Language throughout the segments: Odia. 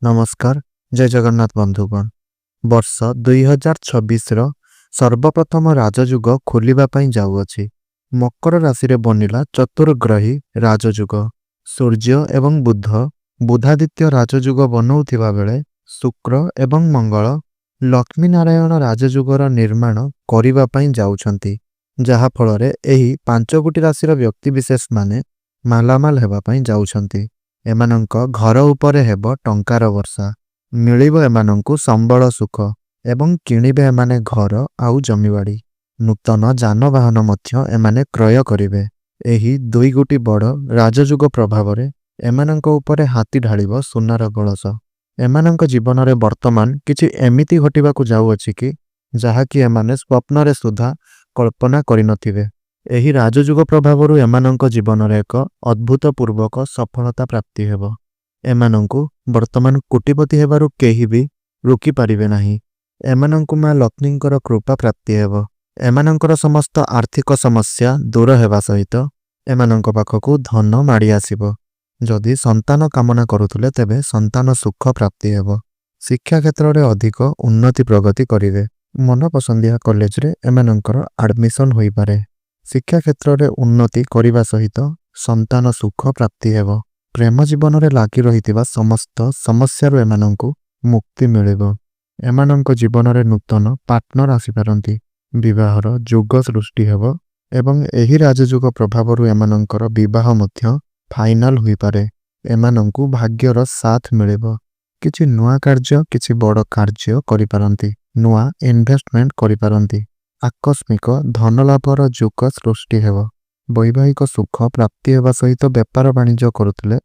नमस्कार जय जगन्नाथ बंधुगण। वर्ष 2026 सर्वप्रथम राजयुग खोलिबा पई जाउअछि। मकर राशि रे बनिला चतुर्ग्रही राजयुग। सूर्य एवं बुध बुधादित्य राजयुग बनौथिबा बेले शुक्र एवं मंगल लक्ष्मी नारायण राजयुगर निर्माण करिबा पई जाउछंती, जहा फलरे एही पांच गोटी राशिर व्यक्ति विशेष माने मालामाल हेबा पई जाउछंती। एमानंक घर उपरे हेब टंकार वर्षा मिलिब, एमानंकु संबल सुख एवं किणिबे एमाने घर आउ जमीबाड़ी। नूतन जानवाहन मध्य एमाने क्रय करिवे। एही दुई गोटी बड़ राजयुग प्रभावरे एमानंक उपरे हाथी ढालिब सुनार कलश। एमानंक जीवन रे वर्तमान किछि एमिति घटिबाकु जाउअछि कि जाहाकि एमाने स्वप्नरे सुधा कल्पना करिनथिबे। एही राजयुग प्रभावरु एमानंक जीवन रे एक अद्भुतपूर्वक सफलता प्राप्ति हेब। एमानंकु वर्तमान कोटिपति हेबारु केही भी रोकी पारिबे नाही। एमानंकु मां लक्ष्मींकर कृपा प्राप्ति हेब। एमानंकर समस्त आर्थिक समस्या दूर हेबा सहित एमानंक पाखकु धन माड़ी आसिब। जदि संतान कामना करुथुले तेबे संतान सुख प्राप्ति हेब। शिक्षा क्षेत्र रे अधिक उन्नति प्रगति करिवे। मन पसंदिया कॉलेज रे एमानंकर एडमिशन होई पारे। शिक्षा क्षेत्र रे उन्नति करिबा सहित संतान सुख प्राप्ति हेब। प्रेम जीवन रे लागी रहितिबा समस्त समस्या रो एमानंकु मुक्ति मिलिबो। एमानंक जीवन रे नूतन पार्टनर आसी पारंती। विवाहर जुग सृष्टि हेब एवं एही राजयुग प्रभावरु एमानंकर विवाह मध्य फाइनल होई पारे। एमानंकु भाग्यर साथ मिलिबो। किछि नुआ कार्य किछि बड़ कार्य करि पारंती। नुआ इन्वेस्टमेंट करि पारंती। आकस्मिक धन लाभर जुग सृष्टि हेब। वैवाहिक सुख प्राप्ति हेबा सहित व्यापार वाणिज्य करुथिले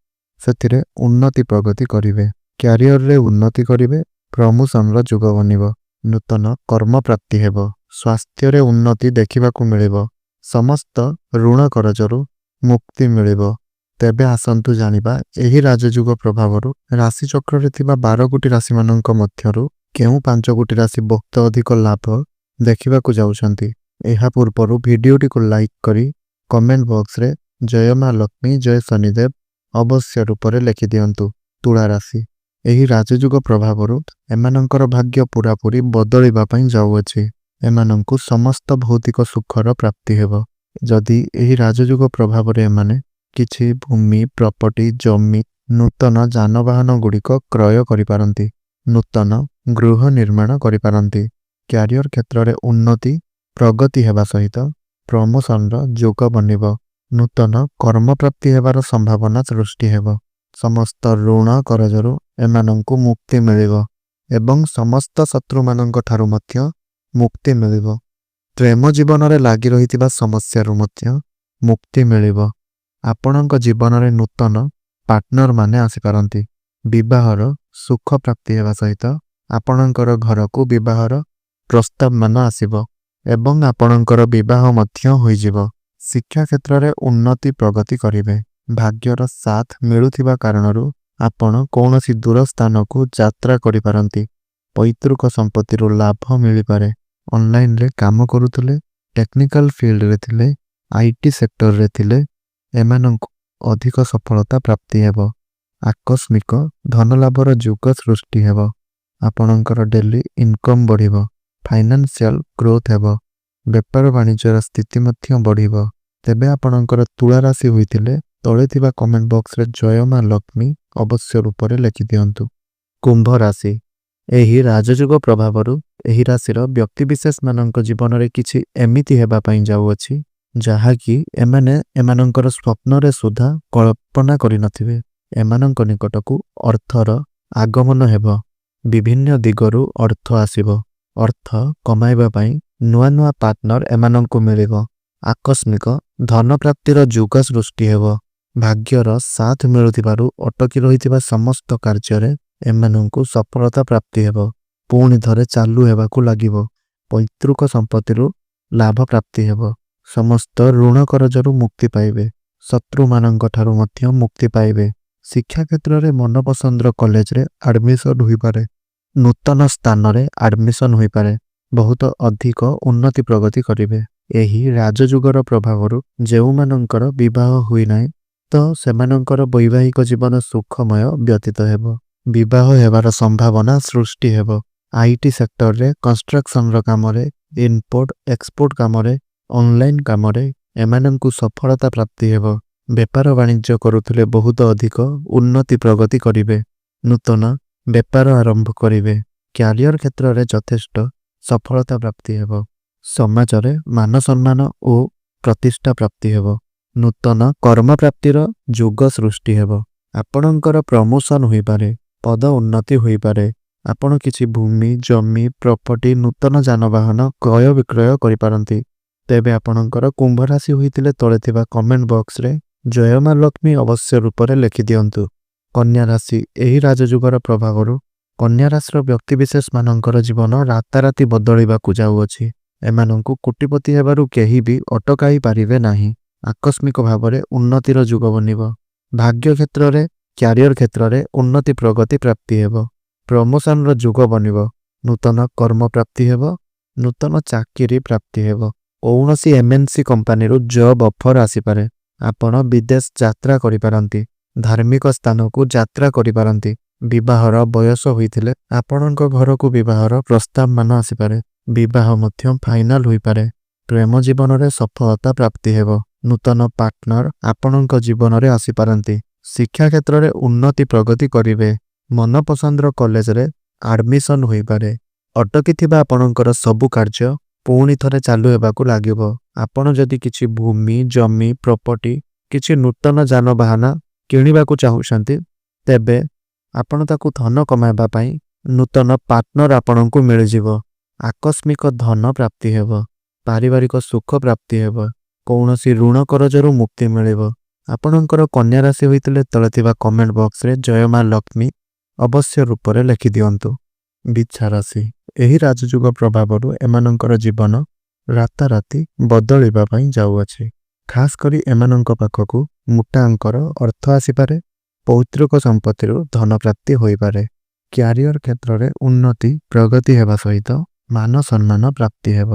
सेथिरे उन्नति प्रगति करिवे। क्यारियर रे उन्नति करिवे। प्रमोशन रो जुग बनिबो। नूतन कर्म प्राप्ति हेबो। स्वास्थ्य रे उन्नति देखिबाकु मिलिबो। समस्त ऋण करजरु मुक्ति मिलिबो। तेबे आसंतु जानिबा एही राजयुग प्रभावरु राशि चक्र रे थिबा 12 गोटी राशि मानंक मध्यरु केउ 5 गोटी राशि बहुत अधिक लाभ देखिबाकु जाउछंती। एहा पूर्वरु वीडियोटी को लाइक करी कमेंट बॉक्स रे जय मां लक्ष्मी जय शनिदेव अवश्य रूप रे लिखि दियंतु। तुला राशि एही राजयुग प्रभावरु एमानंकर भाग्य पूरापूरी बदलिबा पई जाउअछि। एमानंकु समस्त भौतिक सुखर प्राप्ति हेब। जदि एही राजयुग प्रभाव रे एमाने किछि भूमि प्रॉपर्टी जमी नूतन जानवाहन गुड़िक क्रय करि पारंती। नूतन गृह निर्माण करि पारंती। क्यारियर क्षेत्र रे उन्नति प्रगति हेबा सहित प्रमोशन रो जोग बनिबो। नूतन कर्म प्राप्ति हेबार संभावना सृष्टि हेबो। समस्त ऋण करजरु एमानंकु मुक्ति मिलिबो एवं समस्त शत्रु मानंक ठारु मध्य मुक्ति मिलिबो। प्रेम जीवन रे लागी रहितिबा समस्या रु मध्य मुक्ति मिलिबो। आपणक जीवन रे नूतन पार्टनर माने आसी पारंती। विवाहर सुख प्राप्ति हेबा सहित आपणकर घरकु विवाहर प्रस्ताव मान आसीबो एवं आपणकर विवाह मध्य होई जिवो। शिक्षा क्षेत्र रे उन्नति प्रगति करिवे। भाग्यर साथ मिलुथिबा कारणरु आपण कौनसी दूर स्थान को यात्रा करि पारंती। पैतृक संपत्ति रु लाभ मिलि पारे। ऑनलाइन रे काम करुथले, टेक्निकल फील्ड रे थिले, आईटी सेक्टर रे थिले, एमानंकु अधिक सफलता प्राप्ति हेबो। आकस्मिक धन लाभर जुग सृष्टि हेबो। आपणकर डेली इनकम बढ़िबो। फाइनेंशियल ग्रोथ हेबो। व्यापार वाणिज्यर स्थिति मध्य बढ़िबो। तेबे आपणकर तुला राशि होइतिले तळे थिबा कमेंट बॉक्स रे जय मां लक्ष्मी अवश्य रूप रे लिखि दियंतु। कुंभ राशि एही राजयुग प्रभावरु एही राशिर व्यक्ति विशेष मानंक जीवन रे किछि एमिति हेबा पई जाउअछि जाहाकि एमाने एमानंकर स्वप्न रे सुधा कल्पना करिनथिबे। एमानंक निकटकु अर्थर आगमन हेबो। विभिन्न दिगरु अर्थ आसिबो। अर्थ कमाइबा पई नुआ नुआ पार्टनर एमानंकु मिलिबो। आकस्मिक धन प्राप्तिर जुग सृष्टि हेबो। भाग्यर साथ मिलुथिबारु अटकी रहितिबा समस्त कार्य एमानंकु सफलता प्राप्ति हेबो। पुणी धरे चालू हेबाकु लागिबो। पैतृक संपत्तिरु लाभ प्राप्ति हेबो। समस्त ऋण करजरु मुक्ति पाइबे। शत्रु मानंक ठारु मध्य मुक्ति पाइबे। शिक्षा क्षेत्र रे मन पसंदर कॉलेज रे एडमिशन होई पारे। नूतन स्थान रे एडमिशन होई पारे। बहुत अधिक उन्नति प्रगति करिवे। एही राजयुगर प्रभावरु जेउमानंकर विवाह हुई नाही तो सेमानंकर वैवाहिक जीवन सुखमय व्यतीत हेबो। ବିବାହ ହେବାର ସମ୍ଭାବନା ସୃଷ୍ଟି ହେବ। ଆଇଟି ସେକ୍ଟରରେ, କନଷ୍ଟ୍ରକ୍ସନର କାମରେ, ଇମ୍ପୋର୍ଟ ଏକ୍ସପୋର୍ଟ କାମରେ, ଅନଲାଇନ୍ କାମରେ ଏମାନଙ୍କୁ ସଫଳତା ପ୍ରାପ୍ତି ହେବ। ବେପାର ବାଣିଜ୍ୟ କରୁଥିଲେ ବହୁତ ଅଧିକ ଉନ୍ନତି ପ୍ରଗତି କରିବେ। ନୂତନ ବେପାର ଆରମ୍ଭ କରିବେ। କ୍ୟାରିୟର କ୍ଷେତ୍ରରେ ଯଥେଷ୍ଟ ସଫଳତା ପ୍ରାପ୍ତି ହେବ। ସମାଜରେ ମାନ ସମ୍ମାନ ଓ ପ୍ରତିଷ୍ଠା ପ୍ରାପ୍ତି ହେବ। ନୂତନ କର୍ମପ୍ରାପ୍ତିର ଯୁଗ ସୃଷ୍ଟି ହେବ। ଆପଣଙ୍କର ପ୍ରମୋସନ ହୋଇପାରେ, ପଦ ଉନ୍ନତି ହୋଇପାରେ। ଆପଣ କିଛି ଭୂମି, ଜମି, ପ୍ରପର୍ଟି, ନୂତନ ଯାନବାହନ କ୍ରୟ ବିକ୍ରୟ କରିପାରନ୍ତି। ତେବେ ଆପଣଙ୍କର କୁମ୍ଭ ରାଶି ହୋଇଥିଲେ ତଳେ ଥିବା କମେଣ୍ଟ ବକ୍ସରେ ଜୟ ମା ଲକ୍ଷ୍ମୀ ଅବଶ୍ୟ ରୂପରେ ଲେଖିଦିଅନ୍ତୁ। କନ୍ୟା ରାଶି, ଏହି ରାଜଯୁଗର ପ୍ରଭାବରୁ କନ୍ୟା ରାଶିର ବ୍ୟକ୍ତିବିଶେଷମାନଙ୍କର ଜୀବନ ରାତାରାତି ବଦଳିବାକୁ ଯାଉଅଛି। ଏମାନଙ୍କୁ କୋଟିପତି ହେବାରୁ କେହି ବି ଅଟକାଇ ପାରିବେ ନାହିଁ। ଆକସ୍ମିକ ଭାବରେ ଉନ୍ନତିର ଯୁଗ ବନିବ। ଭାଗ୍ୟ କ୍ଷେତ୍ରରେ, କ୍ୟାରିୟର କ୍ଷେତ୍ରରେ ଉନ୍ନତି ପ୍ରଗତି ପ୍ରାପ୍ତି ହେବ। ପ୍ରମୋସନର ଯୁଗ ବନିବ। ନୂତନ କର୍ମ ପ୍ରାପ୍ତି ହେବ। ନୂତନ ଚାକିରି ପ୍ରାପ୍ତି ହେବ। କୌଣସି ଏମ୍ଏନ୍ସି କମ୍ପାନୀରୁ ଜବ୍ ଅଫର ଆସିପାରେ। ଆପଣ ବିଦେଶ ଯାତ୍ରା କରିପାରନ୍ତି। ଧାର୍ମିକ ସ୍ଥାନକୁ ଯାତ୍ରା କରିପାରନ୍ତି। ବିବାହର ବୟସ ହୋଇଥିଲେ ଆପଣଙ୍କ ଘରକୁ ବିବାହର ପ୍ରସ୍ତାବମାନ ଆସିପାରେ। ବିବାହ ମଧ୍ୟ ଫାଇନାଲ ହୋଇପାରେ। ପ୍ରେମ ଜୀବନରେ ସଫଳତା ପ୍ରାପ୍ତି ହେବ। ନୂତନ ପାର୍ଟନର ଆପଣଙ୍କ ଜୀବନରେ ଆସିପାରନ୍ତି। ଶିକ୍ଷା କ୍ଷେତ୍ରରେ ଉନ୍ନତି ପ୍ରଗତି କରିବେ। ମନପସନ୍ଦର କଲେଜରେ ଆଡମିସନ ହୋଇପାରେ। ଅଟକିଥିବା ଆପଣଙ୍କର ସବୁ କାର୍ଯ୍ୟ ପୁଣି ଥରେ ଚାଲୁ ହେବାକୁ ଲାଗିବ। ଆପଣ ଯଦି କିଛି ଭୂମି, ଜମି, ପ୍ରପର୍ଟି, କିଛି ନୂତନ ଯାନବାହନ କିଣିବାକୁ ଚାହୁଁଛନ୍ତି, ତେବେ ଆପଣ ତାକୁ ଧନ କମାଇବା ପାଇଁ ନୂତନ ପାର୍ଟନର ଆପଣଙ୍କୁ ମିଳିଯିବ। ଆକସ୍ମିକ ଧନ ପ୍ରାପ୍ତି ହେବ। ପାରିବାରିକ ସୁଖ ପ୍ରାପ୍ତି ହେବ। କୌଣସି ଋଣ କରଜରୁ ମୁକ୍ତି ମିଳିବ। ଆପଣଙ୍କର କନ୍ୟା ରାଶି ହୋଇଥିଲେ ତଳେ ଥିବା କମେଣ୍ଟ ବକ୍ସରେ ଜୟ ମା ଲକ୍ଷ୍ମୀ ଅବଶ୍ୟ ରୂପରେ ଲେଖିଦିଅନ୍ତୁ। ବିଛା ରାଶି, ଏହି ରାଜଯୁଗ ପ୍ରଭାବରୁ ଏମାନଙ୍କର ଜୀବନ ରାତାରାତି ବଦଳିବା ପାଇଁ ଯାଉଅଛି। ଖାସ କରି ଏମାନଙ୍କ ପାଖକୁ ମୋଟା ଅଙ୍କର ଅର୍ଥ ଆସିପାରେ। ପୈତୃକ ସମ୍ପତ୍ତିରୁ ଧନ ପ୍ରାପ୍ତି ହୋଇପାରେ। କ୍ୟାରିୟର କ୍ଷେତ୍ରରେ ଉନ୍ନତି ପ୍ରଗତି ହେବା ସହିତ ମାନ ସମ୍ମାନ ପ୍ରାପ୍ତି ହେବ।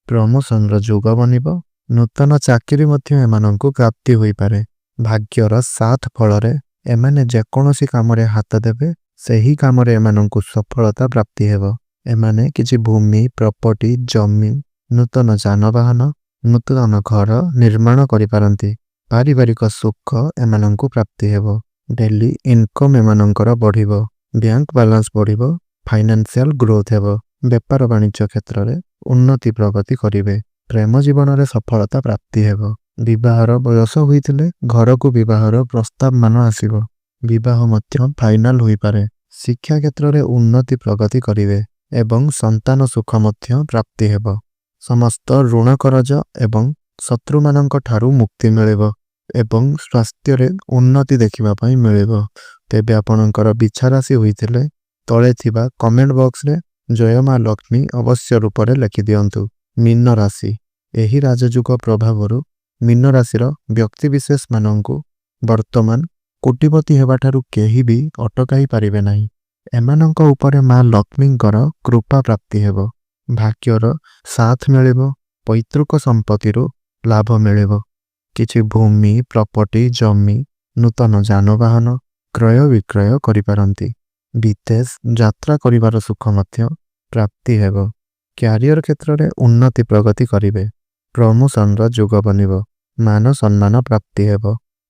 ପ୍ରମୋସନର ଯୁଗ ବନିବ। ନୂତନ ଚାକିରି ମଧ୍ୟ ଏମାନଙ୍କୁ ପ୍ରାପ୍ତି ହୋଇପାରେ। ଭାଗ୍ୟର ସାଥ ଫଳରେ ଏମାନେ ଯେକୌଣସି କାମରେ ହାତ ଦେବେ, ସେହି କାମରେ ଏମାନଙ୍କୁ ସଫଳତା ପ୍ରାପ୍ତି ହେବ। ଏମାନେ କିଛି ଭୂମି, ପ୍ରପର୍ଟି, ଜମି, ନୂତନ ଯାନବାହନ, ନୂତନ ଘର ନିର୍ମାଣ କରିପାରନ୍ତି। ପାରିବାରିକ ସୁଖ ଏମାନଙ୍କୁ ପ୍ରାପ୍ତି ହେବ। ଡେଲି ଇନକମ୍ ଏମାନଙ୍କର ବଢ଼ିବ। ବ୍ୟାଙ୍କ ବାଲାନ୍ସ ବଢ଼ିବ। ଫାଇନାନ୍ସିଆଲ ଗ୍ରୋଥ ହେବ। ବେପାର ବାଣିଜ୍ୟ କ୍ଷେତ୍ରରେ ଉନ୍ନତି ପ୍ରଗତି କରିବେ। ପ୍ରେମ ଜୀବନରେ ସଫଳତା ପ୍ରାପ୍ତି ହେବ। ବିବାହର ବୟସ ହୋଇଥିଲେ ଘରକୁ ବିବାହର ପ୍ରସ୍ତାବମାନ ଆସିବ। ବିବାହ ମଧ୍ୟ ଫାଇନାଲ ହୋଇପାରେ। ଶିକ୍ଷା କ୍ଷେତ୍ରରେ ଉନ୍ନତି ପ୍ରଗତି କରିବେ ଏବଂ ସନ୍ତାନ ସୁଖ ମଧ୍ୟ ପ୍ରାପ୍ତି ହେବ। ସମସ୍ତ ଋଣ କରଜ ଏବଂ ଶତ୍ରୁମାନଙ୍କ ଠାରୁ ମୁକ୍ତି ମିଳିବ ଏବଂ ସ୍ୱାସ୍ଥ୍ୟରେ ଉନ୍ନତି ଦେଖିବା ପାଇଁ ମିଳିବ। ତେବେ ଆପଣଙ୍କର ବିଛା ରାଶି ହୋଇଥିଲେ ତଳେ ଥିବା କମେଣ୍ଟ ବକ୍ସରେ ଜୟ ମା ଲକ୍ଷ୍ମୀ ଅବଶ୍ୟ ରୂପରେ ଲେଖିଦିଅନ୍ତୁ। ମୀନ ରାଶି, ଏହି ରାଜଯୁଗ ପ୍ରଭାବରୁ ମୀନ ରାଶିର ବ୍ୟକ୍ତିବିଶେଷମାନଙ୍କୁ ବର୍ତ୍ତମାନ କୋଟିପତି ହେବାଠାରୁ କେହି ବି ଅଟକାଇ ପାରିବେ ନାହିଁ। ଏମାନଙ୍କ ଉପରେ ମା ଲକ୍ଷ୍ମୀଙ୍କର କୃପା ପ୍ରାପ୍ତି ହେବ। ଭାଗ୍ୟର ସାଥ ମିଳିବ। ପୈତୃକ ସମ୍ପତ୍ତିରୁ ଲାଭ ମିଳିବ। କିଛି ଭୂମି, ପ୍ରପର୍ଟି, ଜମି, ନୂତନ ଯାନବାହନ କ୍ରୟ ବିକ୍ରୟ କରିପାରନ୍ତି। ବିଦେଶ ଯାତ୍ରା କରିବାର ସୁଖ ମଧ୍ୟ ପ୍ରାପ୍ତି ହେବ। କ୍ୟାରିୟର କ୍ଷେତ୍ରରେ ଉନ୍ନତି ପ୍ରଗତି କରିବେ। ପ୍ରମୋସନର ଯୁଗ ବନିବ। ମାନ ସମ୍ମାନ ପ୍ରାପ୍ତି ହେବ।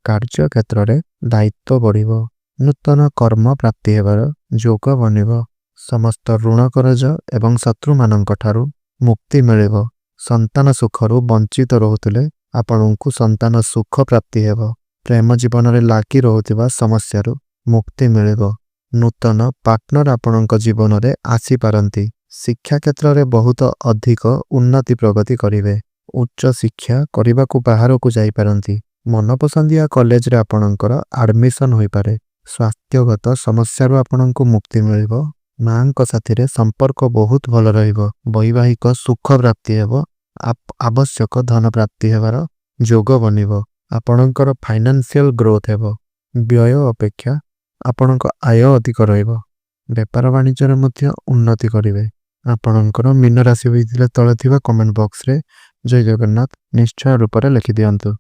କାର୍ଯ୍ୟ କ୍ଷେତ୍ରରେ ଦାୟିତ୍ୱ ବଢ଼ିବ। ନୂତନ କର୍ମ ପ୍ରାପ୍ତି ହେବାର ଯୋଗ ବନିବ। ସମସ୍ତ ଋଣ କରଜ ଏବଂ ଶତ୍ରୁମାନଙ୍କ ଠାରୁ ମୁକ୍ତି ମିଳିବ। ସନ୍ତାନ ସୁଖରୁ ବଞ୍ଚିତ ରହୁଥିଲେ ଆପଣଙ୍କୁ ସନ୍ତାନ ସୁଖ ପ୍ରାପ୍ତି ହେବ। ପ୍ରେମ ଜୀବନରେ ଲାଗି ରହୁଥିବା ସମସ୍ୟାରୁ ମୁକ୍ତି ମିଳିବ। ନୂତନ ପାର୍ଟନର ଆପଣଙ୍କ ଜୀବନରେ ଆସିପାରନ୍ତି। ଶିକ୍ଷା କ୍ଷେତ୍ରରେ ବହୁତ ଅଧିକ ଉନ୍ନତି ପ୍ରଗତି କରିବେ। ଉଚ୍ଚ ଶିକ୍ଷା କରିବାକୁ ବାହାରକୁ ଯାଇପାରନ୍ତି। ମନପସନ୍ଦିଆ କଲେଜରେ ଆପଣଙ୍କର ଆଡମିସନ ହୋଇପାରେ। ସ୍ୱାସ୍ଥ୍ୟଗତ ସମସ୍ୟାରୁ ଆପଣଙ୍କୁ ମୁକ୍ତି ମିଳିବ। ମାଙ୍କ ସାଥିରେ ସମ୍ପର୍କ ବହୁତ ଭଲ ରହିବ। ବୈବାହିକ ସୁଖ ପ୍ରାପ୍ତି ହେବ। ଆବଶ୍ୟକ ଧନ ପ୍ରାପ୍ତି ହେବାର ଯୋଗ ବନିବ। ଆପଣଙ୍କର ଫାଇନାନ୍ସିଆଲ ଗ୍ରୋଥ ହେବ। ବ୍ୟୟ ଅପେକ୍ଷା ଆପଣଙ୍କ ଆୟ ଅଧିକ ରହିବ। ବେପାର ବାଣିଜ୍ୟରେ ମଧ୍ୟ ଉନ୍ନତି କରିବେ। ଆପଣଙ୍କର ମୀନ ରାଶି ହୋଇଥିଲେ ତଳେ ଥିବା କମେଣ୍ଟ ବକ୍ସରେ ଜୟ ଜଗନ୍ନାଥ ନିଶ୍ଚୟ ରୂପରେ ଲେଖିଦିଅନ୍ତୁ।